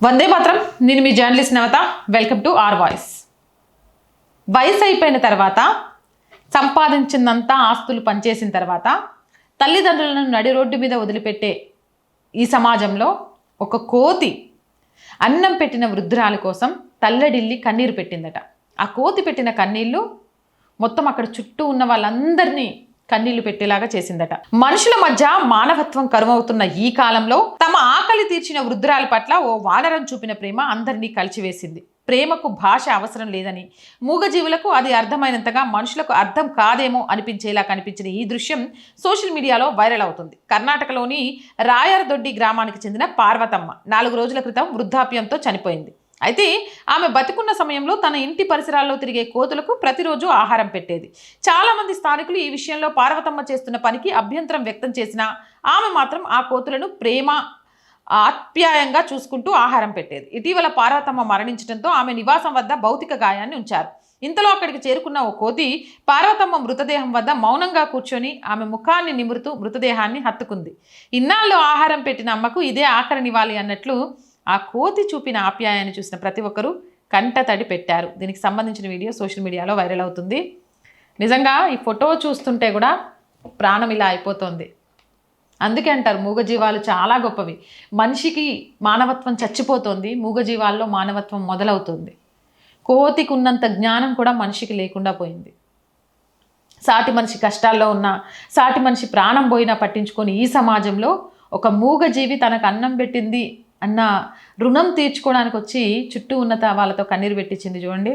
వందే మాత్రం. నేను మీ journalist Navata. Welcome to R Voice. వయసు అయిపోయిన తర్వాత, సంపాదించినంత ఆస్తులు పనిచేసిన తర్వాత తల్లిదండ్రులను నడి రోడ్డు మీద వదిలిపెట్టే ఈ సమాజంలో ఒక కోతి అన్నం పెట్టిన వృద్ధురాలి కోసం తల్లడిల్లి కన్నీరు పెట్టిందట. ఆ కోతి పెట్టిన కన్నీళ్ళు మొత్తం అక్కడ చుట్టూ ఉన్న వాళ్ళందరినీ కన్నీళ్లు పెట్టేలాగా చేసిందట. మనుషుల మధ్య మానవత్వం కరువవుతున్న ఈ కాలంలో తమ ఆకలి తీర్చిన వృద్ధురాలి పట్ల ఓ వానరం చూపిన ప్రేమ అందరినీ కలిచివేసింది. ప్రేమకు భాష అవసరం లేదని, మూగజీవులకు అది అర్థమైనంతగా మనుషులకు అర్థం కాదేమో అనిపించేలా కనిపించిన ఈ దృశ్యం సోషల్ మీడియాలో వైరల్ అవుతుంది. కర్ణాటకలోని రాయర్దొడ్డి గ్రామానికి చెందిన పార్వతమ్మ 4 రోజుల క్రితం వృద్ధాప్యంతో చనిపోయింది. అయితే ఆమె బతికున్న సమయంలో తన ఇంటి పరిసరాల్లో తిరిగే కోతులకు ప్రతిరోజు ఆహారం పెట్టేది. చాలామంది స్థానికులు ఈ విషయంలో పార్వతమ్మ చేస్తున్న పనికి అభ్యంతరం వ్యక్తం చేసినా ఆమె మాత్రం ఆ కోతులను ప్రేమ ఆప్యాయంగా చూసుకుంటూ ఆహారం పెట్టేది. ఇటీవల పార్వతమ్మ మరణించడంతో ఆమె నివాసం వద్ద భౌతిక గాయాన్ని ఉంచారు. ఇంతలో అక్కడికి చేరుకున్న ఓ కోతి పార్వతమ్మ మృతదేహం వద్ద మౌనంగా కూర్చొని ఆమె ముఖాన్ని నిమురుతూ మృతదేహాన్ని హత్తుకుంది. ఇన్నాళ్ళు ఆహారం పెట్టిన అమ్మకు ఇదే ఆఖరినివ్వాలి అన్నట్లు ఆ కోతి చూపిన ఆప్యాయాన్ని చూసిన ప్రతి ఒక్కరూ కంట తడి పెట్టారు. దీనికి సంబంధించిన వీడియో సోషల్ మీడియాలో వైరల్ అవుతుంది. నిజంగా ఈ ఫోటో చూస్తుంటే కూడా ప్రాణం ఇలా అయిపోతుంది. అందుకే అంటారు మూగజీవాలు చాలా గొప్పవి. మనిషికి మానవత్వం చచ్చిపోతుంది, మూగజీవాల్లో మానవత్వం మొదలవుతుంది. కోతికి ఉన్నంత జ్ఞానం కూడా మనిషికి లేకుండా పోయింది. సాటి మనిషి కష్టాల్లో ఉన్న, సాటి మనిషి ప్రాణం పోయినా పట్టించుకొని ఈ సమాజంలో ఒక మూగజీవి తనకు అన్నం పెట్టింది అన్న రుణం తీర్చుకోవడానికి వచ్చి చుట్టూ ఉన్నత వాళ్ళతో కన్నీరు పెట్టించింది. చూడండి,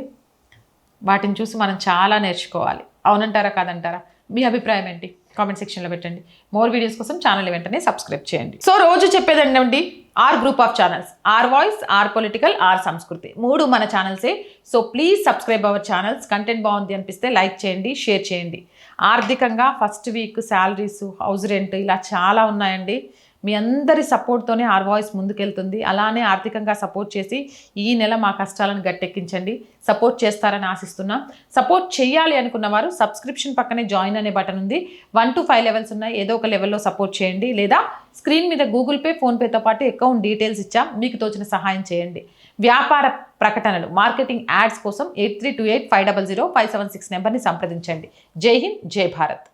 వాటిని చూసి మనం చాలా నేర్చుకోవాలి. అవునంటారా కాదంటారా? మీ అభిప్రాయం ఏంటి? కామెంట్ సెక్షన్లో పెట్టండి. మోర్ వీడియోస్ కోసం ఛానల్ వెంటనే సబ్స్క్రైబ్ చేయండి. సో రోజు చెప్పేది ఏంటండి, R group of channels, R Voice, R Political, R Sanskriti, 3 మన ఛానల్సే. So please subscribe our channels. Content బాగుంది అనిపిస్తే లైక్ చేయండి, షేర్ చేయండి. ఆర్థికంగా first week salaries, house rent ఇలా చాలా ఉన్నాయండి. మీ అందరి సపోర్ట్తోనే ఆర్ వాయిస్ ముందుకెళ్తుంది. అలానే ఆర్థికంగా సపోర్ట్ చేసి ఈ నెల మా కష్టాలను గట్టెక్కించండి. సపోర్ట్ చేస్తారని ఆశిస్తున్నాం. సపోర్ట్ చేయాలి అనుకున్న వారు సబ్స్క్రిప్షన్ పక్కనే జాయిన్ అనే బటన్ ఉంది. 1 to 5 లెవెల్స్ ఉన్నాయి. ఏదో ఒక లెవెల్లో సపోర్ట్ చేయండి. లేదా స్క్రీన్ మీద గూగుల్ పే, ఫోన్పేతో పాటు అకౌంట్ డీటెయిల్స్ ఇచ్చాం, మీకు తోచిన సహాయం చేయండి. వ్యాపార ప్రకటనలు, మార్కెటింగ్ యాడ్స్ కోసం 8328 500 576 నెంబర్ని సంప్రదించండి. జై హింద్, జై భారత్.